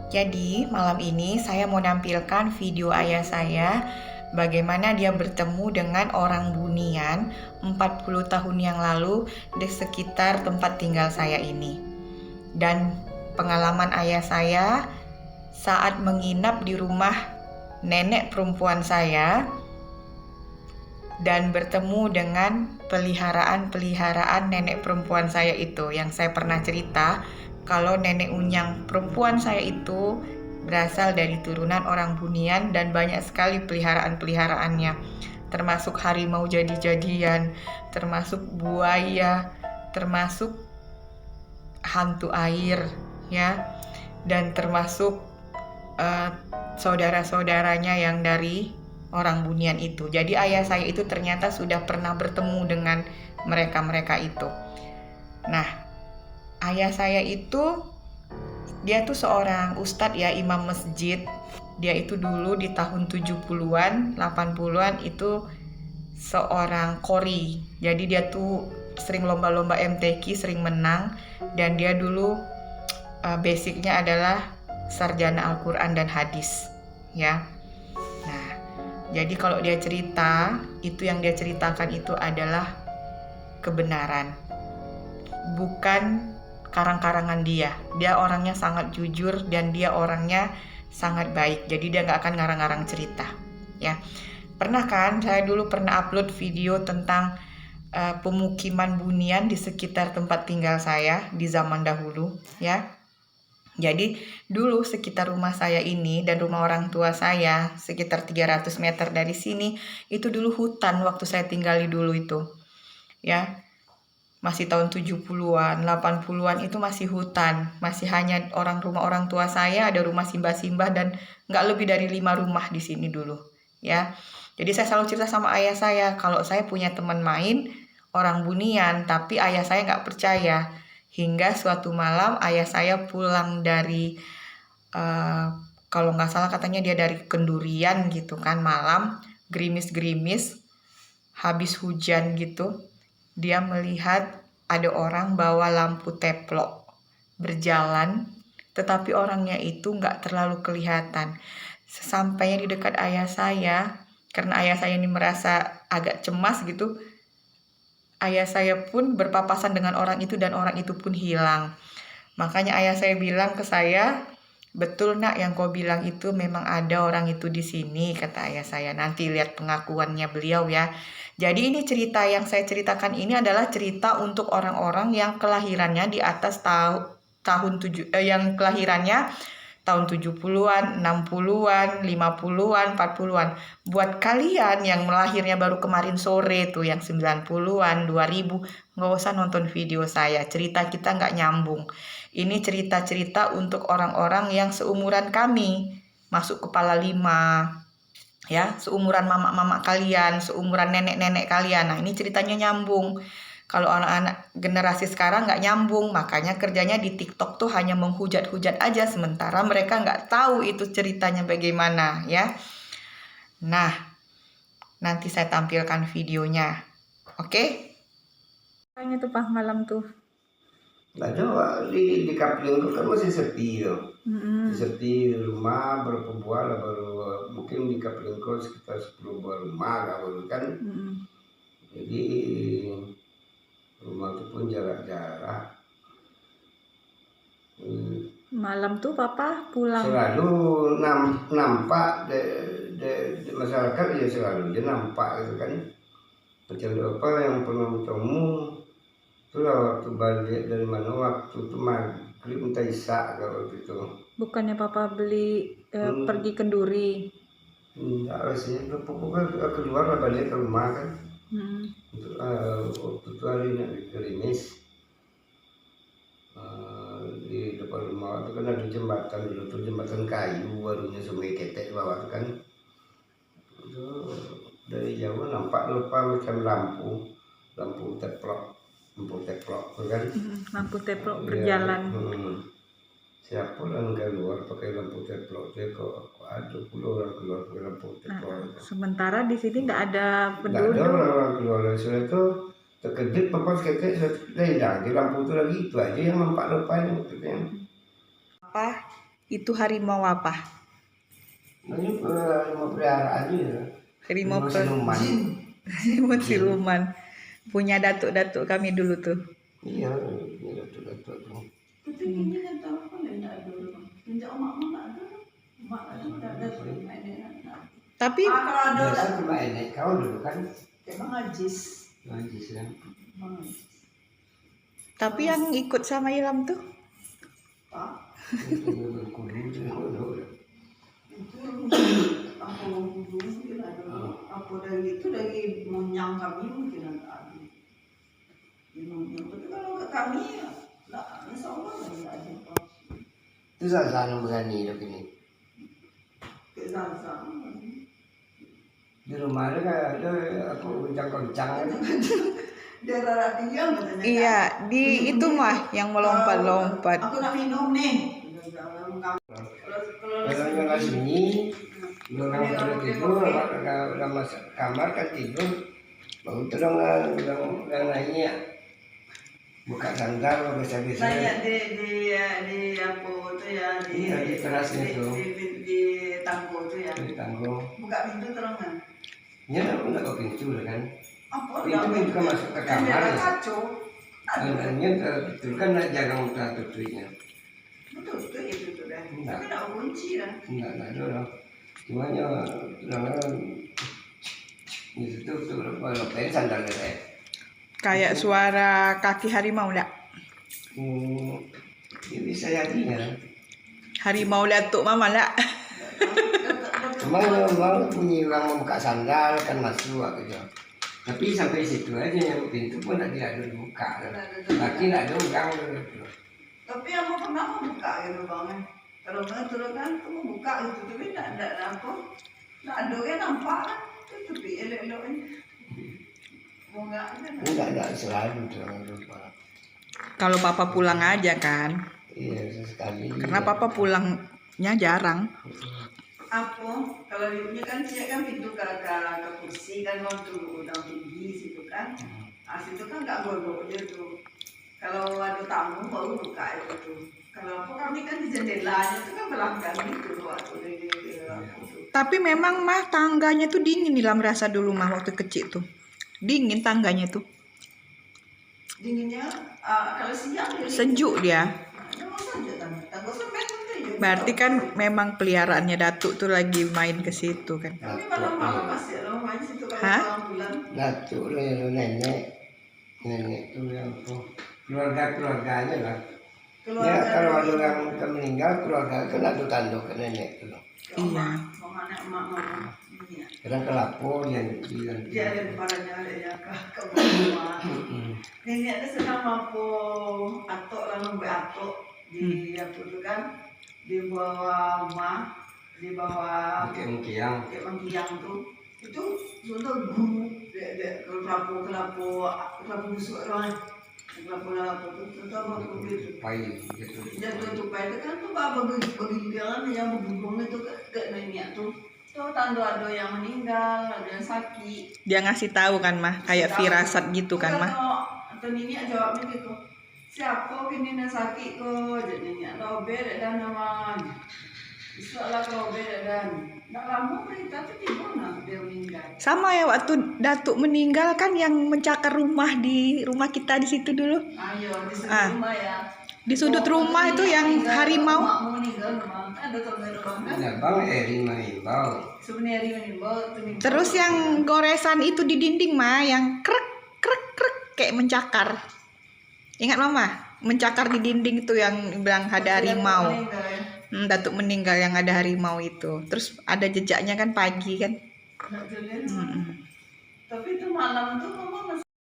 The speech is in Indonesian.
Jadi malam ini saya mau nampilkan video ayah saya bagaimana dia bertemu dengan orang Bunian 40 tahun yang lalu di sekitar tempat tinggal saya ini. Dan pengalaman ayah saya saat menginap di rumah nenek perempuan saya dan bertemu dengan peliharaan-peliharaan nenek perempuan saya itu. Yang saya pernah cerita kalau nenek Unyang perempuan saya itu berasal dari turunan orang Bunian dan banyak sekali peliharaan-peliharaannya, termasuk harimau jadi-jadian, termasuk buaya, termasuk hantu air, ya, dan termasuk saudara-saudaranya yang dari orang Bunian itu. Jadi ayah saya itu ternyata sudah pernah bertemu dengan mereka-mereka itu. Nah, ayah saya itu dia tuh seorang ustadz ya, imam masjid. Dia itu dulu di tahun 70-an, 80-an itu seorang qori. Jadi dia tuh sering lomba-lomba MTQ, sering menang, dan dia dulu basicnya adalah sarjana Al-Quran dan hadis, ya. Nah, jadi kalau dia cerita, itu yang dia ceritakan itu adalah kebenaran, bukan karang-karangan dia. Dia orangnya sangat jujur dan dia orangnya sangat baik. Jadi dia nggak akan ngarang-ngarang cerita, ya. Pernah kan, saya dulu pernah upload video tentang pemukiman Bunian di sekitar tempat tinggal saya di zaman dahulu, ya. Jadi dulu sekitar rumah saya ini dan rumah orang tua saya sekitar 300 meter dari sini itu dulu hutan waktu saya tinggali dulu itu, ya. Masih tahun 70-an, 80-an itu masih hutan, masih hanya rumah orang tua saya, ada rumah simbah-simbah dan nggak lebih dari 5 rumah di sini dulu, ya. Jadi saya selalu cerita sama ayah saya kalau saya punya teman main orang Bunian, tapi ayah saya nggak percaya. Hingga suatu malam ayah saya pulang dari kalau nggak salah katanya dia dari Kendurian gitu kan, malam gerimis-gerimis habis hujan gitu, dia melihat ada orang bawa lampu teplok berjalan, tetapi orangnya itu nggak terlalu kelihatan. Sesampainya di dekat ayah saya, karena ayah saya ini merasa agak cemas gitu, ayah saya pun berpapasan dengan orang itu dan orang itu pun hilang. Makanya ayah saya bilang ke saya, betul nak yang kau bilang itu memang ada orang itu di sini, kata ayah saya. Nanti lihat pengakuannya beliau ya. Jadi ini cerita yang saya ceritakan ini adalah cerita untuk orang-orang yang kelahirannya di atas yang kelahirannya tahun 70-an, 60-an, 50-an, 40-an. Buat kalian yang melahirnya baru kemarin sore tuh yang 90-an, 2000, nggak usah nonton video saya. Cerita kita nggak nyambung. Ini cerita-cerita untuk orang-orang yang seumuran kami, masuk kepala 5, ya, seumuran mama-mama kalian, seumuran nenek-nenek kalian. Nah, ini ceritanya nyambung. Kalau anak-anak generasi sekarang nggak nyambung, makanya kerjanya di TikTok tuh hanya menghujat-hujat aja, sementara mereka nggak tahu itu ceritanya bagaimana, ya. Nah, nanti saya tampilkan videonya, oke? Kayaknya tuh pas malam tuh. Nah coba di Kapling itu kan masih sepi tuh. Sepi di rumah berapa buah lah baru mungkin di Kapling itu sekitar 10 buah rumah lah baru kan. Jadi rumah itu pun jarak-jarak. Malam tuh papa pulang. Selalu nampak de masyarakat ya selalu dia nampak gitu kan. Macam apa yang pernah bertemu itu waktu balik dari mana waktu itu maghrib minta isya kalau gitu. Bukannya papa beli pergi kenduri? Enggak sih, pokoknya keluar lah balik ke rumah kan. Waktu itu hari ini gerimis di depan rumah itu kan ada jembatan dulu tuh, jembatan kayu barunya semai ketek bawah kan. Itu dari jauh nampak lupa macam lampu teplok kan. Lampu teplok berjalan. Siapa orang keluar pakai lampu teplok dia kok ada pula orang keluar pakai lampu teplok. Sementara di sini nggak ada Nggak penduduk. ada orang keluar dari sana itu terkejut papa sekejap sudah hilang di lampu itu lagi, itu aja yang nampak rupanya maksudnya. Apa Itu harimau apa? Ini harimau peliharaan ya. Harimau siluman. Harimau siluman. Punya datuk-datuk kami dulu tuh. Iya, ini datuk-datuk tuh. Tapi ini kan tahu kan enggak ada. Sejak emak enggak ada. Emak ada main ini. Tapi Kalau ada Biasa cuma enek kau dulu kan. emang ajis. Najis ya. tapi yang ikut sama Ilham tuh Pak, Itu berkudu itu dulu. itu apa dulu mungkin ada. Apa dari itu dari monyang kami mungkin ada. Tapi kalau kami enggak, insya Allah enggak ada apa. Itu salah berani dok ini. Kezaza. Di rumah ada kan ada aku kencang-kencang. Daerah tinggi katanya. iya di itu mah yang melompat-lompat. Aku nak minum nih. Kalau yang sini, orang pada tidur, orang masuk kamar kan tidur, baru terang nanya, buka sandal, biasa-biasa. Nanya di apa tuh ya Iya, di terasnya tuh. di tanggo tuh ya. Di tanggung, Buka pintu terangan. ya nggak kau pintu lah kan. Apa? Pintu kan masuk ke kamar Ada ya. kacau. Anaknya betul kan nak jaga muka tutupnya. Betul tuh itu tuh dah. Enggak. Tapi nak kunci dah. Enggak ada lah. Cuma ya, terang di situ tuh lepas sandal saya. Kayak suara kaki harimau enggak? Ya bisa jadinya. Harimau datuk mama enggak? Cuma memang bunyi orang membuka sandal kan masuk gitu. Tapi sampai situ aja yang pintu pun tidak ada dibuka. Laki tidak ada orang. Tapi aku pernah membuka gitu bang. Kalau nggak terus kan aku membuka gitu tapi tidak ada apa. Tidak ada yang nampak kan. Tapi elok-elok ini. Mau nggak ada. Enggak selalu orang lupa. Kalau papa pulang aja kan. Iya sesekali. Karena papa pulangnya jarang. Apa kalau ini kan dia kan pintu ke kursi kan waktu udah tinggi situ kan situ kan nggak godok dia tuh kalau ada tamu baru buka itu tuh kalau apa kami kan di jendelanya tuh kan belakang gitu waktu di Tapi memang mah tangganya tuh dingin Ilham rasa dulu mah waktu kecil tuh. Dingin tangganya tuh. dinginnya kalau siang dia Sejuk dia. memang sejuk tangga semen tuh Berarti kan memang peliharaannya datuk tuh lagi main ke situ kan. tapi malam-malam masih ada main situ kalau Hah? malam bulan Datuk lah nenek tuh yang tuh keluarganya lah. Ya kalau ada orang meninggal keluarga kan ada tanduk ke nenek tuh. Iya. Mana emak-emak ini ya. Kadang ke lapor yang bilang. Dia ada parahnya ada yang ke rumah. Nenek ada senang mampu atok lalu beatok di apa tu kan di bawah rumah di bawah Mungkin kayak mangkiang tu itu contoh guru kelapu busuk orang kelapu tu contoh apa tu pai gitu. jatuh tupai itu kan tu bapa bergigilan yang berhubung itu ke nenek tu tanda ada yang meninggal ada yang sakit. Dia ngasih tahu kan mah kayak firasat gitu kan mah. Atau nenek jawabnya gitu. Siapa kini yang sakit ko? Jadi nenek lobe dan nama. Istilah lobe dan. Tak lama berita tu tiba nak dia meninggal. Sama ya waktu datuk meninggal kan yang mencakar rumah di rumah kita di situ dulu. Ayo di sudut rumah ya. Di sudut rumah itu yang harimau. Mak meninggal memang ada tombol kan. Ada bang mengimbau. Sebenarnya meninggal tu. Terus yang goresan itu di dinding mah yang krek krek krek kayak mencakar. Ingat mama? Mencakar di dinding itu yang bilang ada harimau. Datuk meninggal yang ada harimau itu. Terus ada jejaknya kan pagi kan. Tapi itu malam tuh mama